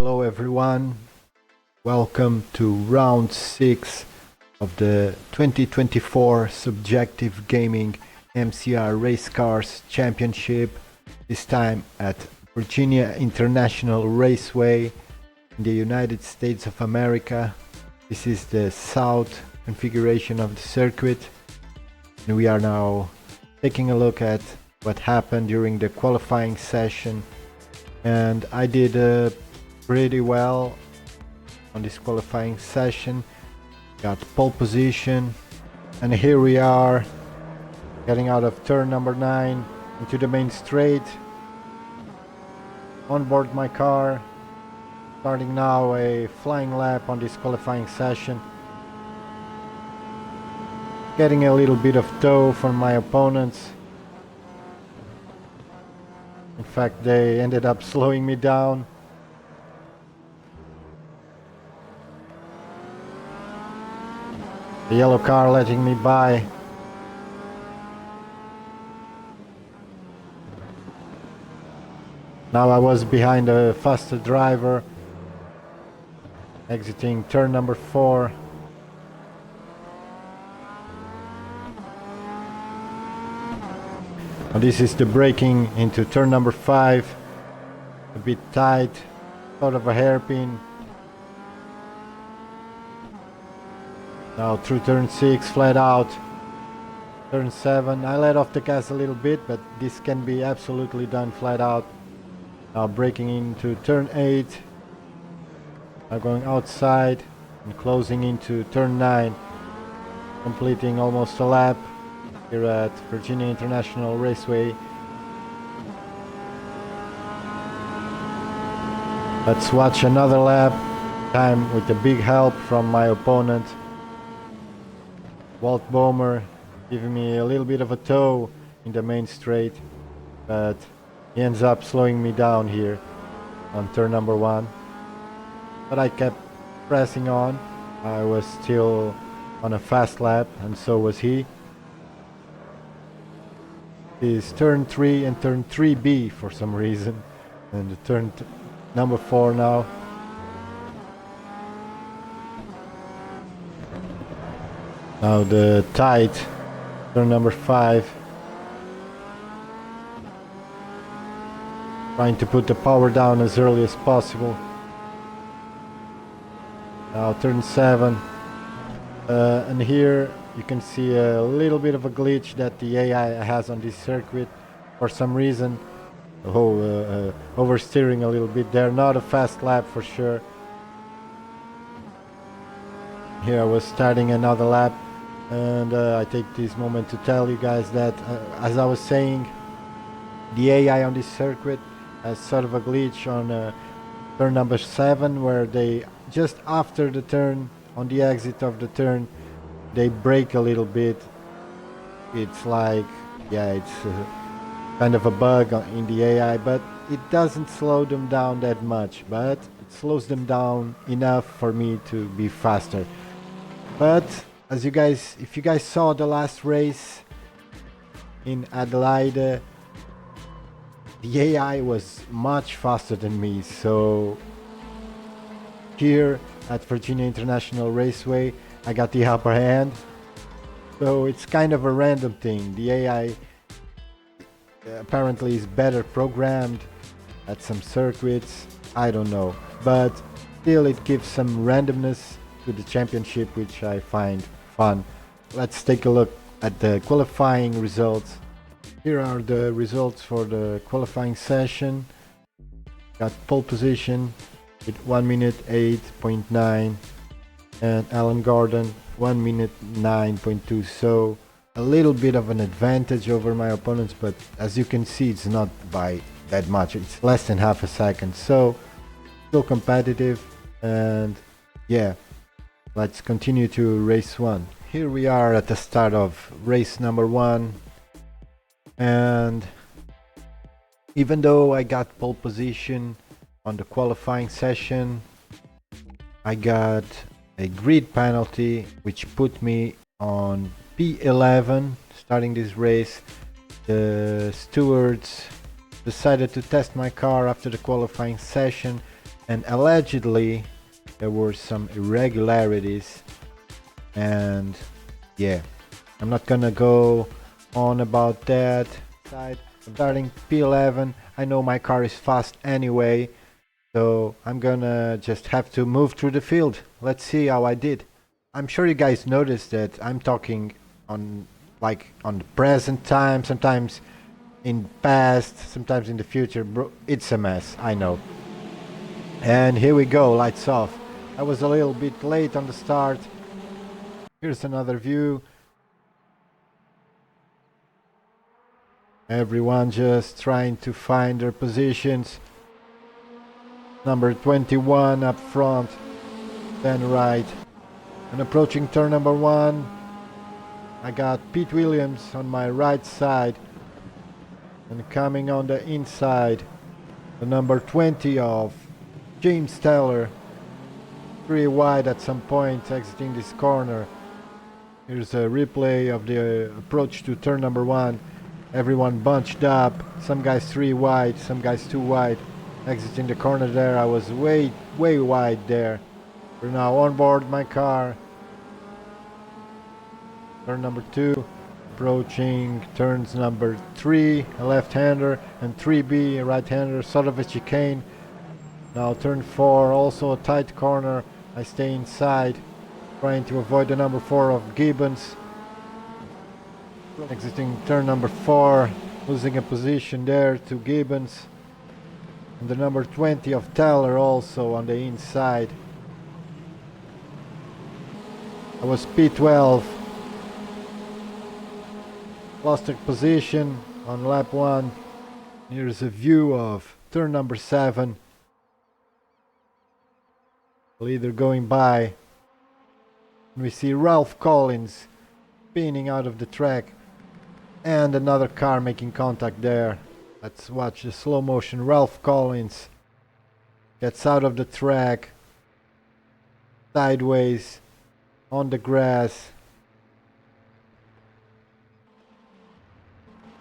Hello everyone, welcome to round 6 of the 2024 Subjective Gaming MCR Race Cars Championship, this time at Virginia International Raceway in the United States of America. This is the south configuration of the circuit, and we are now taking a look at what happened during the qualifying session. And I did pretty well on this qualifying session, got pole position, and here we are getting out of turn number 9 into the main straight, on board my car, starting now a flying lap on this qualifying session, getting a little bit of tow from my opponents. In fact, they ended up slowing me down. The yellow car letting me by. Now I was behind a faster driver, exiting turn number 4. Now this is the braking into turn number 5. A bit tight, sort of a hairpin. Now through turn 6, flat out. Turn 7, I let off the gas a little bit, but this can be absolutely done flat out. Now braking into turn 8. Now going outside and closing into turn 9. Completing almost a lap here at Virginia International Raceway. Let's watch another lap, time with a big help from my opponent. Walt Bomer giving me a little bit of a tow in the main straight, but he ends up slowing me down here on turn number 1. But I kept pressing on. I was still on a fast lap, and so was he. This is turn 3 and turn 3B for some reason, and turn number 4 now. Now the tight turn number 5. Trying to put the power down as early as possible. Now turn 7. And here you can see a little bit of a glitch that the AI has on this circuit for some reason. Oversteering a little bit there. Not a fast lap for sure. Here I was starting another lap. And I take this moment to tell you guys that, as I was saying, the AI on this circuit has sort of a glitch on turn number 7, where they, just after the turn, on the exit of the turn, they brake a little bit. It's like, yeah, it's kind of a bug in the AI, but it doesn't slow them down that much, but it slows them down enough for me to be faster. But as you guys, if you guys saw the last race in Adelaide, the AI was much faster than me. So here at Virginia International Raceway, I got the upper hand. So it's kind of a random thing. The AI apparently is better programmed at some circuits. I don't know, but still it gives some randomness to the championship, which I find fun. Let's take a look at the qualifying results. Here are the results for the qualifying session. Got pole position with 1 minute 8.9, and Alan Gordon 1 minute 9.2. So a little bit of an advantage over my opponents, but as you can see, it's not by that much. It's less than half a second. So still competitive, and yeah. Let's continue to race 1. Here we are at the start of race number 1, and even though I got pole position on the qualifying session, I got a grid penalty which put me on P11 starting this race. The stewards decided to test my car after the qualifying session, and allegedly there were some irregularities, and yeah, I'm not gonna go on about that. Starting P11, I know my car is fast anyway, so I'm gonna just have to move through the field. Let's see how I did. I'm sure you guys noticed that I'm talking on on the present time, sometimes in past, sometimes in the future. Bro, it's a mess, I know. And here we go, lights off. I was a little bit late on the start. Here's another view. Everyone just trying to find their positions. Number 21 up front, then right. And approaching turn number 1, I got Pete Williams on my right side. And coming on the inside, the number 20 of James Taylor, 3 wide at some point exiting this corner. Here's a replay of the approach to turn number 1. Everyone bunched up, some guys 3 wide, some guys 2 wide. Exiting the corner there, I was way wide there. We're now on board my car. Turn number 2, approaching turns number 3, a left-hander, and 3B, a right-hander, sort of a chicane. Now turn 4, also a tight corner. I stay inside, trying to avoid the number 4 of Gibbons. Exiting turn number 4, losing a position there to Gibbons. And the number 20 of Taylor also on the inside. I was P12. Lost a position on lap 1. Here's a view of turn number 7. Leader going by. And we see Ralph Collins spinning out of the track. And another car making contact there. Let's watch the slow motion. Ralph Collins gets out of the track, sideways, on the grass.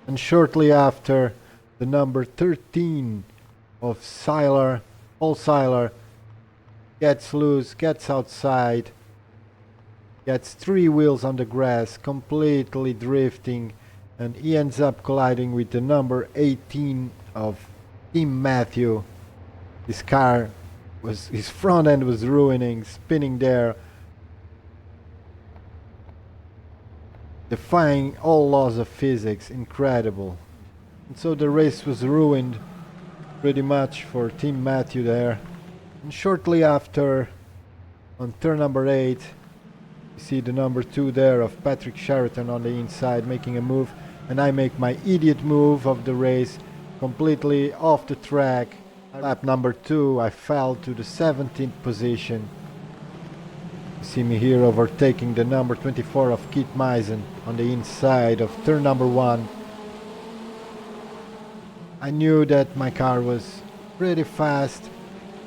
And shortly after, the number 13 of Seiler, Paul Seiler, gets loose, gets outside, gets 3 wheels on the grass, completely drifting, and he ends up colliding with the number 18 of Tim Matthew. His car his front end was ruining, spinning there, defying all laws of physics. Incredible. And so the race was ruined pretty much for Tim Matthew there. And shortly after, on turn number 8, you see the number 2 there of Patrick Sheraton on the inside making a move, and I make my idiot move of the race, completely off the track. Lap number 2, I fell to the 17th position. You see me here overtaking the number 24 of Keith Misen on the inside of turn number 1. I knew that my car was pretty fast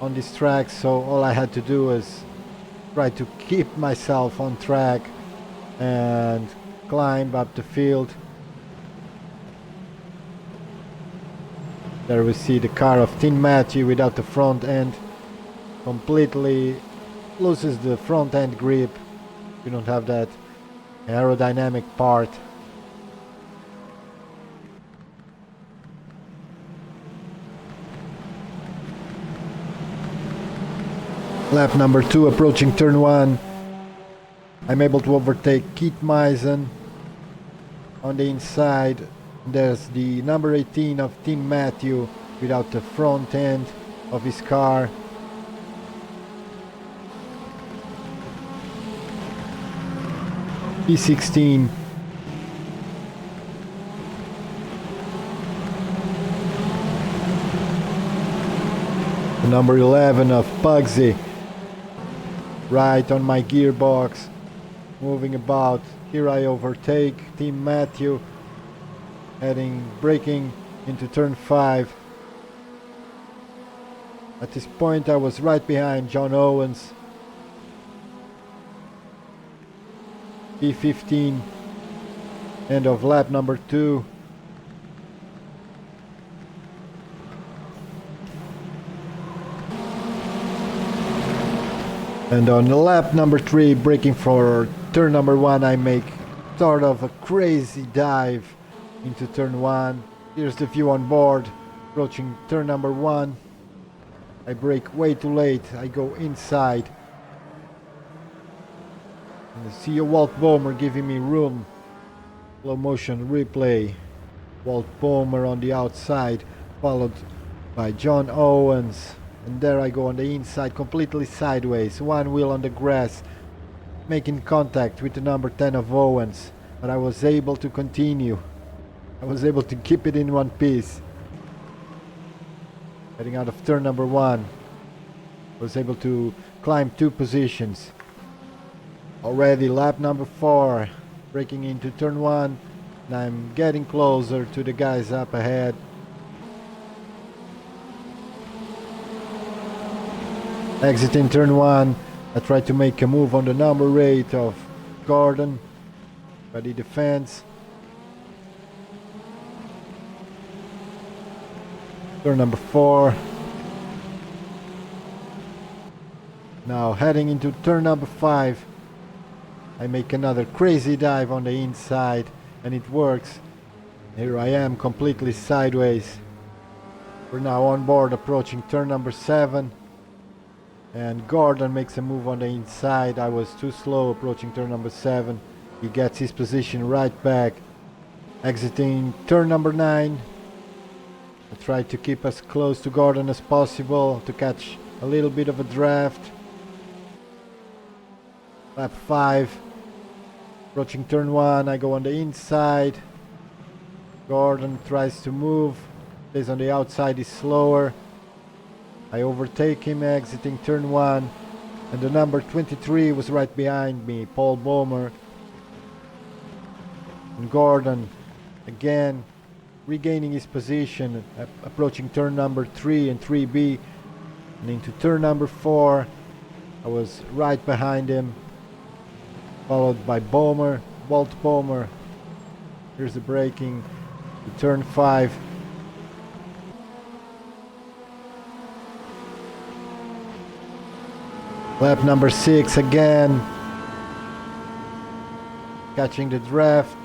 on this track, so all I had to do was try to keep myself on track and climb up the field. There we see the car of Tim Matthew without the front end, completely loses the front end grip. You don't have that aerodynamic part. Lap number 2, approaching turn 1. I'm able to overtake Keith Misen on the inside. There's the number 18 of Tim Matthew without the front end of his car. P16. The number 11 of Pugsy right on my gearbox, moving about. Here I overtake Tim Matthew, braking into turn 5. At this point I was right behind John Owens. P15, end of lap number 2. And on lap number 3, braking for turn number 1, I make sort of a crazy dive into turn 1. Here's the view on board, approaching turn number 1. I brake way too late, I go inside. And I see a Walt Bomer giving me room. Slow motion replay. Walt Bomer on the outside, followed by John Owens. And there I go on the inside, completely sideways. One wheel on the grass, making contact with the number 10 of Owens. But I was able to continue. I was able to keep it in one piece. Heading out of turn number 1. Was able to climb 2 positions. Already lap number 4. Braking into turn 1. And I'm getting closer to the guys up ahead. Exiting turn 1, I tried to make a move on the number 8 of Gordon, but he defends. Turn number 4. Now heading into turn number 5, I make another crazy dive on the inside, and it works. Here I am completely sideways. We're now on board, approaching turn number 7. And Gordon makes a move on the inside. I was too slow approaching turn number 7. He gets his position right back. Exiting turn number 9. I tried to keep as close to Gordon as possible to catch a little bit of a draft. Lap 5. Approaching turn 1, I go on the inside. Gordon tries to move. Stays on the outside, is slower. I overtake him exiting turn 1, and the number 23 was right behind me, Paul Bomer. And Gordon again regaining his position, approaching turn number 3 and 3B, and into turn number 4. I was right behind him, followed by Bomer, Walt Bomer. Here's the braking to turn 5. Lap number 6 again. Catching the draft.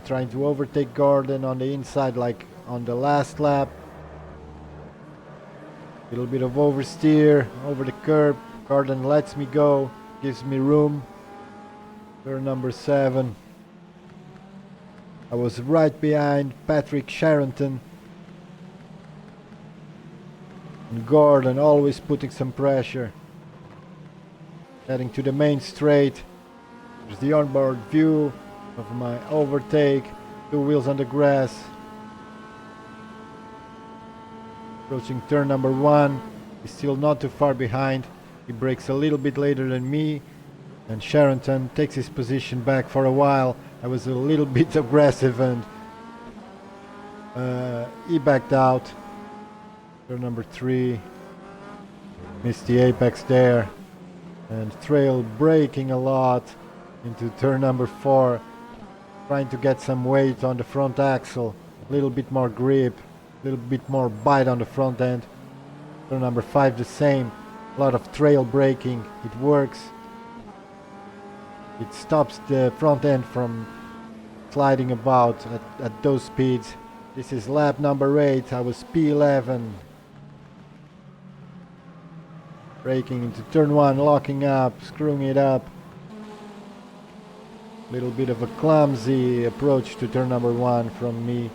Trying to overtake Gordon on the inside like on the last lap. Little bit of oversteer over the curb. Gordon lets me go, gives me room. Turn number 7. I was right behind Patrick Sherrington. And Gordon always putting some pressure. Heading to the main straight. There's the onboard view of my overtake. 2 wheels on the grass. Approaching turn number 1. He's still not too far behind. He brakes a little bit later than me. And Sherrington takes his position back for a while. I was a little bit aggressive and he backed out. Turn number 3. Missed the apex there. And trail braking a lot into turn number 4, trying to get some weight on the front axle, a little bit more grip, a little bit more bite on the front end. Turn number 5 the same, a lot of trail braking, it works. It stops the front end from sliding about at those speeds. This is lap number 8, I was P11. Braking into turn 1, locking up, screwing it up. Little bit of a clumsy approach to turn number 1 from me.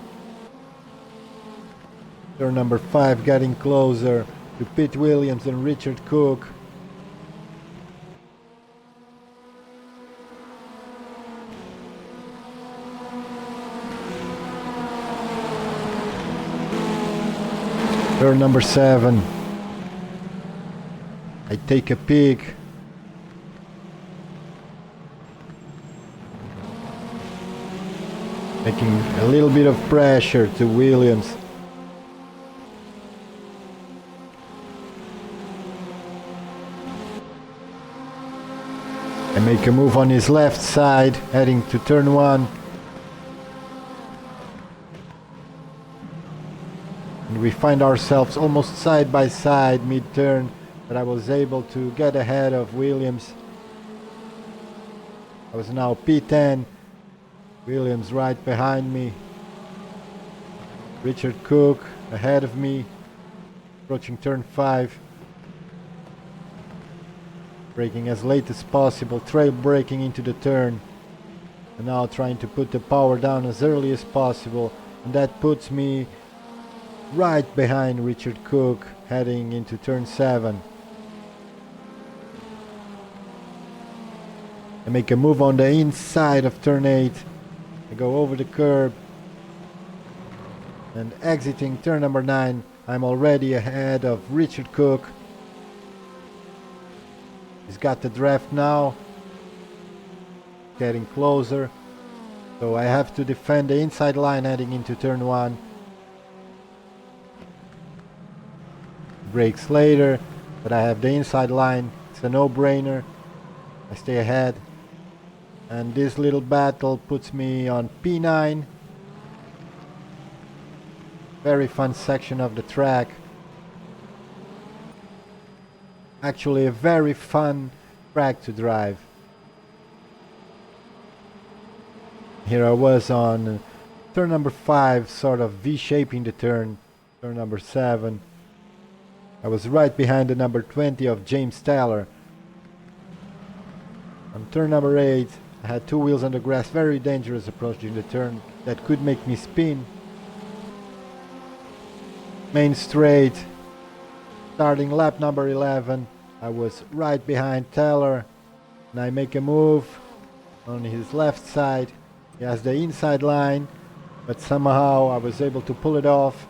Turn number 5 getting closer to Pete Williams and Richard Cook. Turn number 7. I take a peek. Making a little bit of pressure to Williams. I make a move on his left side, heading to turn 1. And we find ourselves almost side by side mid-turn. but I was able to get ahead of Williams. I was now P10, Williams right behind me, Richard Cook ahead of me, approaching turn 5, braking as late as possible, trail braking into the turn, and now trying to put the power down as early as possible, and that puts me right behind Richard Cook heading into turn 7. I make a move on the inside of turn 8. I go over the curb and exiting turn number 9. I'm already ahead of Richard Cook. He's got the draft now, getting closer, so I have to defend the inside line heading into turn 1. Brakes later, but I have the inside line. It's a no-brainer. I stay ahead, and this little battle puts me on P9. Very fun section of the track. Actually a very fun track to drive. Here I was on turn number 5, sort of V-shaping the turn number 7. I was right behind the number 20 of James Taylor. On turn number 8, I had 2 wheels on the grass, very dangerous approach during the turn that could make me spin. Main straight, starting lap number 11, I was right behind Taylor, and I make a move on his left side. He has the inside line, but somehow I was able to pull it off.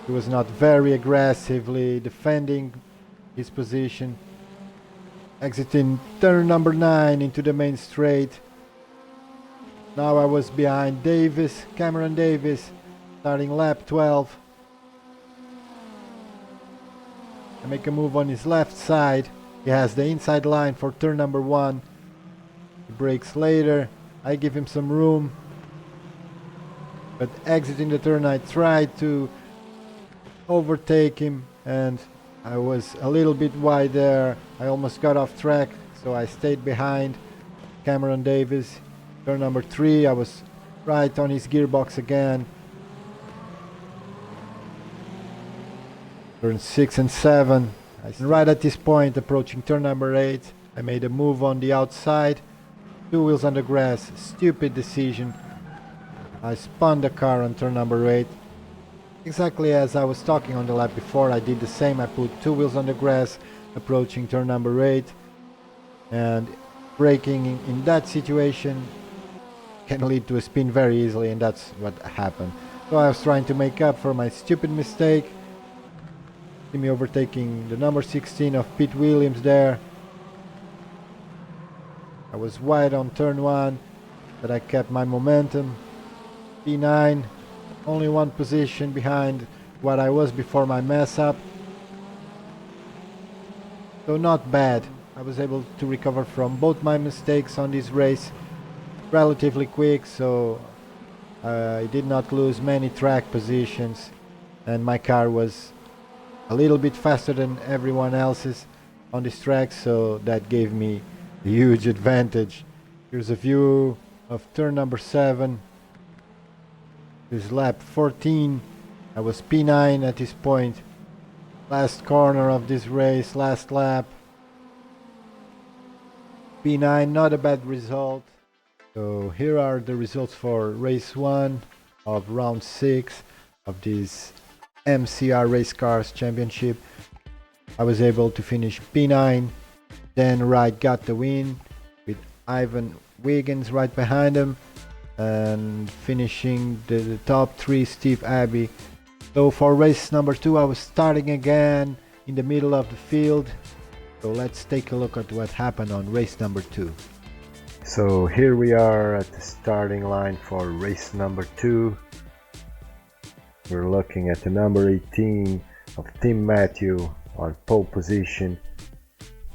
He was not very aggressively defending his position. Exiting turn number 9 into the main straight. Now I was behind Davis, Cameron Davis, starting lap 12. I make a move on his left side. He has the inside line for turn number 1. He brakes later. I give him some room. But exiting the turn, I tried to overtake him, and I was a little bit wide there. I almost got off track, so I stayed behind Cameron Davis. Turn number 3, I was right on his gearbox again. Turn 6 and 7. Right at this point, approaching turn number 8, I made a move on the outside. 2 wheels on the grass, stupid decision. I spun the car on turn number 8. Exactly as I was talking on the lap before, I did the same. I put 2 wheels on the grass, approaching turn number 8. And braking in that situation can lead to a spin very easily, and that's what happened. So I was trying to make up for my stupid mistake. See me overtaking the number 16 of Pete Williams there. I was wide on turn 1, but I kept my momentum. P9, only one position behind what I was before my mess up. So not bad. I was able to recover from both my mistakes on this race relatively quick, so I did not lose many track positions, and my car was a little bit faster than everyone else's on this track, so that gave me a huge advantage. Here's a view of turn number 7. This is lap 14. I was P9 at this point. Last corner of this race, last lap. P9, not a bad result. So here are the results for race 1 of round 6 of this MCR Race Cars Championship. I was able to finish P9. Dan Wright got the win with Ivan Wiggins right behind him, and finishing the top 3, Steve Abbey. So for race number 2, I was starting again in the middle of the field. So let's take a look at what happened on race number 2. So here we are at the starting line for race number 2. We're looking at the number 18 of Tim Matthew on pole position.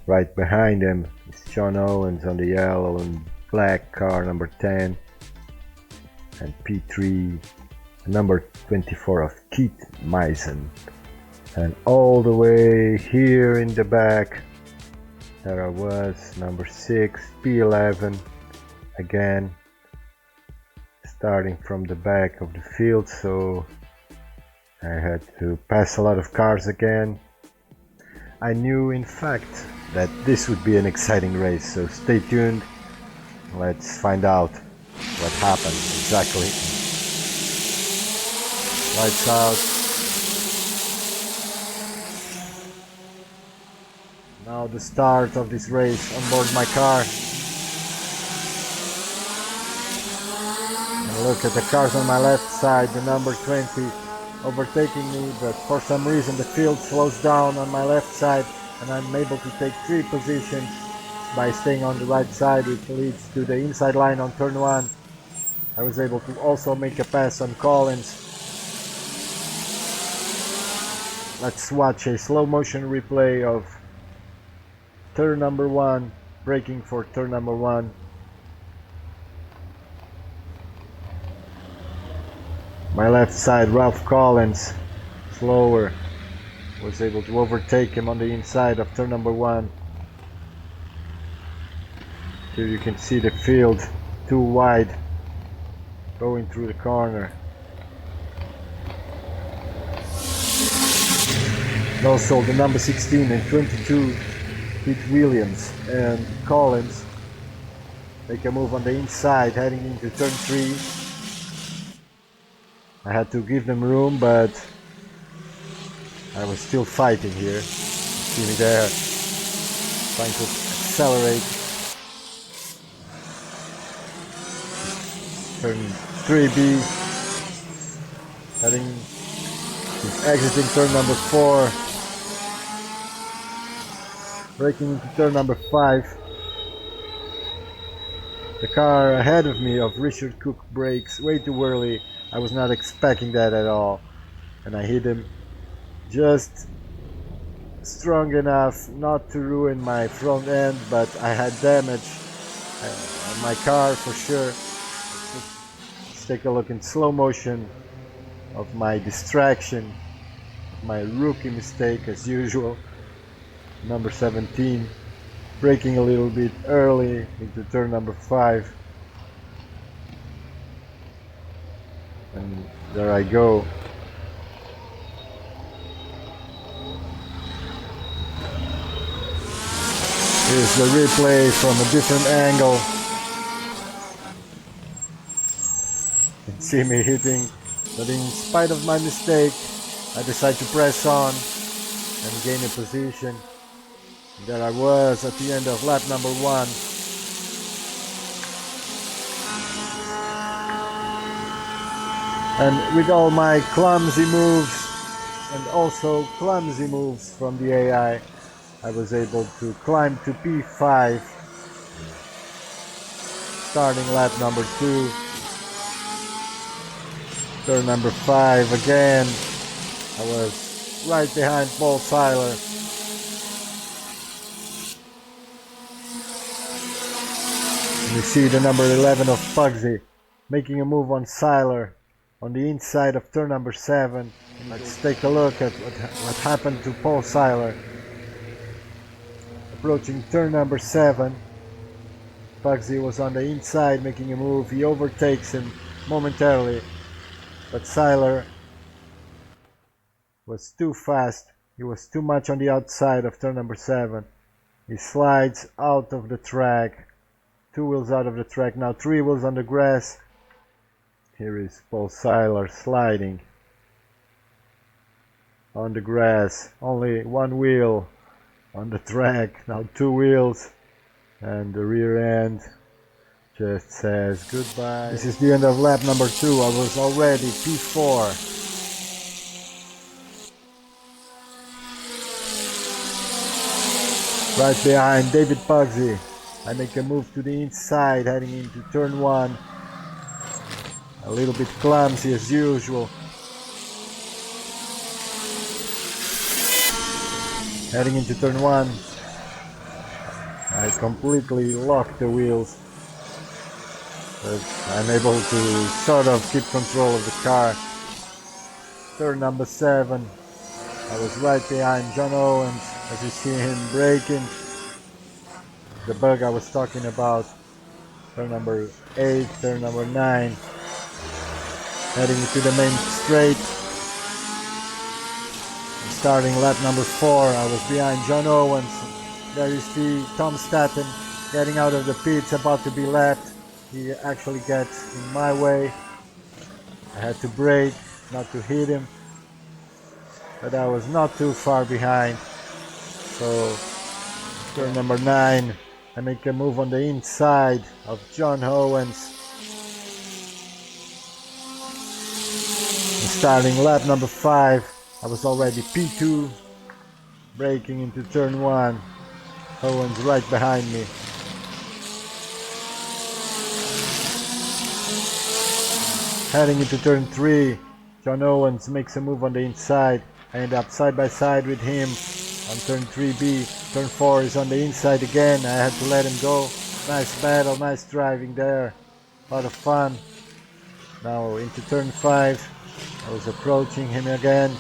Right behind him is John Owens on the yellow and black car number 10. And P3 number 24 of Keith Meissen. And all the way here in the back, there I was, number 6, P11, again, starting from the back of the field, so I had to pass a lot of cars again. I knew, in fact, that this would be an exciting race, so stay tuned. Let's find out what happened exactly. Lights out. Now the start of this race on board my car. And look at the cars on my left side, the number 20 overtaking me, but for some reason the field slows down on my left side and I'm able to take 3 positions by staying on the right side, which leads to the inside line on turn 1. I was able to also make a pass on Collins. Let's watch a slow motion replay of turn number 1, braking for turn number 1. My left side, Ralph Collins, slower, was able to overtake him on the inside of turn number 1. Here you can see the field too wide going through the corner. And also the number 16 and 22, Pete Williams and Collins, make a move on the inside heading into turn 3. I had to give them room, but I was still fighting here. See me there, trying to accelerate. Turn 3B, exiting turn number 4, braking into turn number 5. The car ahead of me of Richard Cook brakes way too early. I was not expecting that at all, and I hit him just strong enough not to ruin my front end, but I had damage on my car for sure. Let's take a look in slow motion of my distraction, my rookie mistake as usual. Number 17, braking a little bit early into turn number 5. And there I go. Here's the replay from a different angle. You can see me hitting, but in spite of my mistake, I decided to press on and gain a position. And there I was at the end of lap number 1. And with all my clumsy moves and also clumsy moves from the AI, I was able to climb to P5, starting lap number 2. Turn number 5 again. I was right behind Paul Seiler. And you see the number 11 of Pugsy making a move on Seiler on the inside of turn number 7. Let's take a look at what happened to Paul Seiler. Approaching turn number 7, Pugsy was on the inside making a move. He overtakes him momentarily, but Seiler was too fast. He was too much on the outside of turn number 7. He slides out of the track, 2 wheels out of the track, now 3 wheels on the grass. Here is Paul Seiler sliding on the grass, only 1 wheel on the track, now 2 wheels, and the rear end just says goodbye. This is the end of lap number 2. I was already P4. Right behind David Pugsy. I make a move to the inside heading into turn 1. A little bit clumsy as usual. Heading into turn 1, I completely locked the wheels, but I'm able to sort of keep control of the car turn number 7. I was right behind John Owens as you see him braking. The bug I was talking about. Turn number 8, turn number 9. Heading into the main straight. Starting lap number 4, I was behind John Owens. There you see Tom Staten getting out of the pits, about to be lapped. He actually gets in my way. I had to brake not to hit him, but I was not too far behind. So turn number 9, I make a move on the inside of John Owens. And starting lap number 5, I was already P2, braking into turn 1. Owens right behind me. Heading into turn 3, John Owens makes a move on the inside. I end up side by side with him on turn 3B. Turn 4 is on the inside again. I had to let him go. Nice battle, nice driving there. A lot of fun. Now into turn 5. I was approaching him again.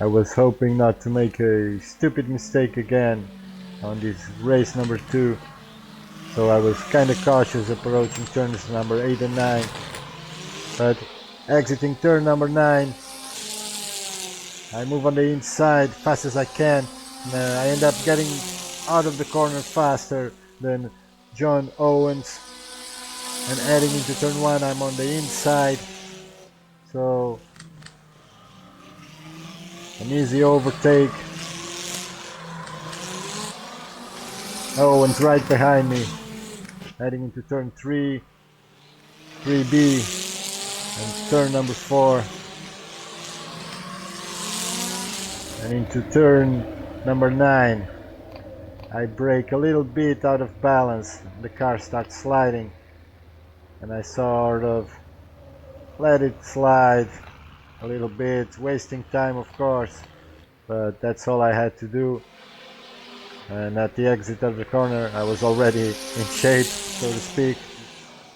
I was hoping not to make a stupid mistake again on this race number 2. So I was kind of cautious approaching turns number 8 and 9. But exiting turn number 9, I move on the inside fast as I can. And I end up getting out of the corner faster than John Owens. And heading into turn 1, I'm on the inside. So an easy overtake. Owens right behind me. Heading into turn 3, 3B, and turn number 4. And into turn number 9. I brake a little bit out of balance. The car starts sliding. And I sort of let it slide a little bit, wasting time of course, but that's all I had to do. And at the exit of the corner I was already in shape, so to speak.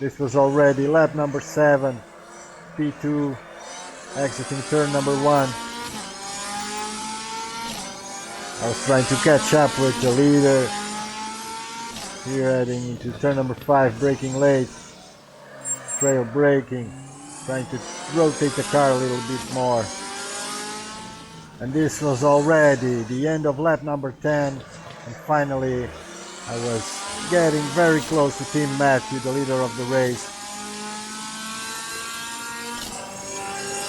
This was already lap number 7, P2, exiting turn number 1. I was trying to catch up with the leader. Here heading into turn number 5, braking late, trail braking, trying to rotate the car a little bit more. And this was already the end of lap number 10, and finally I was getting very close to Team Matthew, the leader of the race.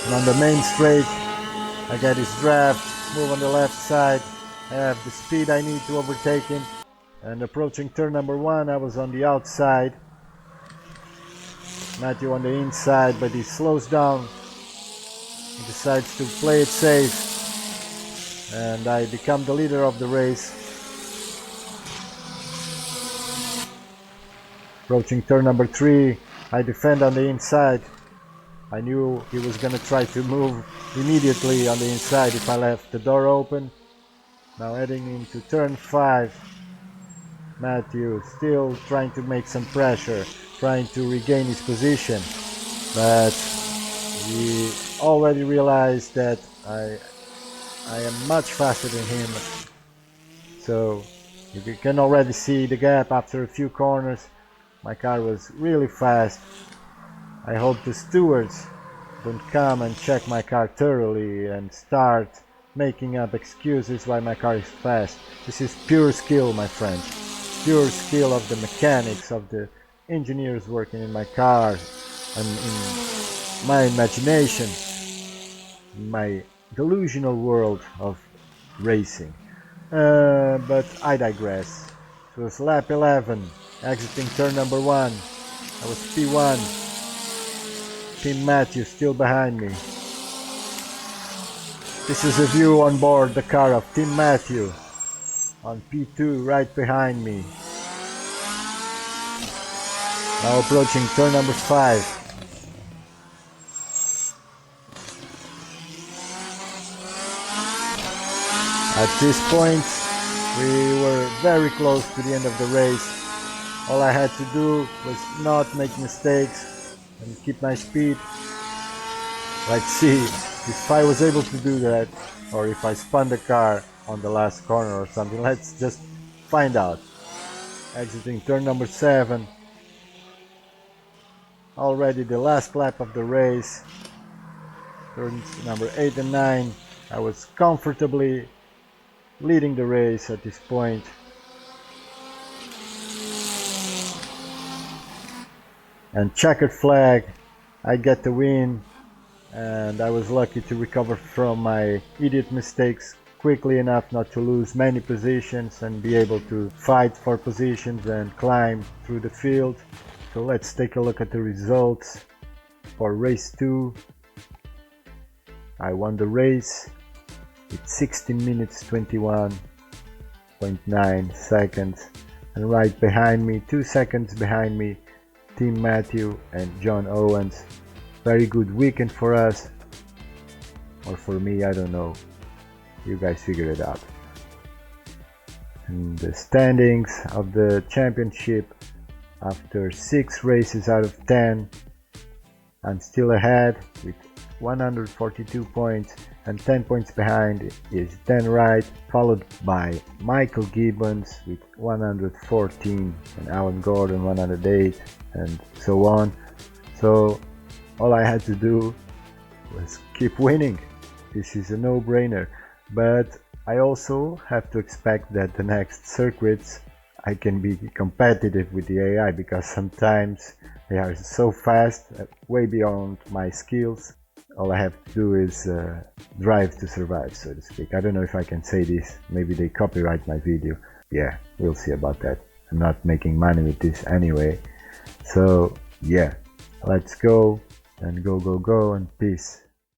And on the main straight I get his draft, move on the left side, I have the speed I need to overtake him, and approaching turn number 1 I was on the outside. Matthew on the inside, but he slows down. He decides to play it safe, and I become the leader of the race. Approaching turn number 3, I defend on the inside. I knew he was gonna try to move immediately on the inside if I left the door open. Now heading into turn 5, Matthew still trying to make some pressure, trying to regain his position, but he already realized that I am much faster than him. So you can already see the gap after a few corners. My car was really fast. I hope the stewards don't come and check my car thoroughly and start making up excuses why my car is fast. This is pure skill, my friends. Pure skill of the mechanics, of the engineers working in my car, and in my imagination, my delusional world of racing. But I digress. It was lap 11, exiting turn number 1. I was P1. Team Matthew still behind me. This is a view on board the car of Team Matthew on P2 right behind me. Now approaching turn number 5. At this point We were very close to the end of the race. All I had to do was not make mistakes and keep my speed. Let's see if I was able to do that, or if I spun the car on the last corner or something. Let's just find out. Exiting turn number 7. Already the last lap of the race. Turns number 8 and 9. I was comfortably leading the race at this point. And checkered flag, I get the win, and I was lucky to recover from my idiot mistakes quickly enough not to lose many positions and be able to fight for positions and climb through the field. So let's take a look at the results for race 2. I won the race with 16 minutes 21.9 seconds, and right behind me, 2 seconds behind me, Team Matthew and John Owens. Very good weekend for us, or for me, I don't know. You guys figure it out. And the standings of the championship, after 6 races out of 10, I'm still ahead with 142 points, and 10 points behind is Dan Wright, followed by Michael Gibbons with 114 and Alan Gordon 108, and so on. So all I had to do was keep winning. This is a no-brainer. But I also have to expect that the next circuits I can be competitive with the AI, because sometimes they are so fast, way beyond my skills. All I have to do is drive to survive, so to speak. I don't know if I can say this. Maybe they copyright my video. Yeah, we'll see about that. I'm not making money with this anyway. So yeah, let's go and go and peace.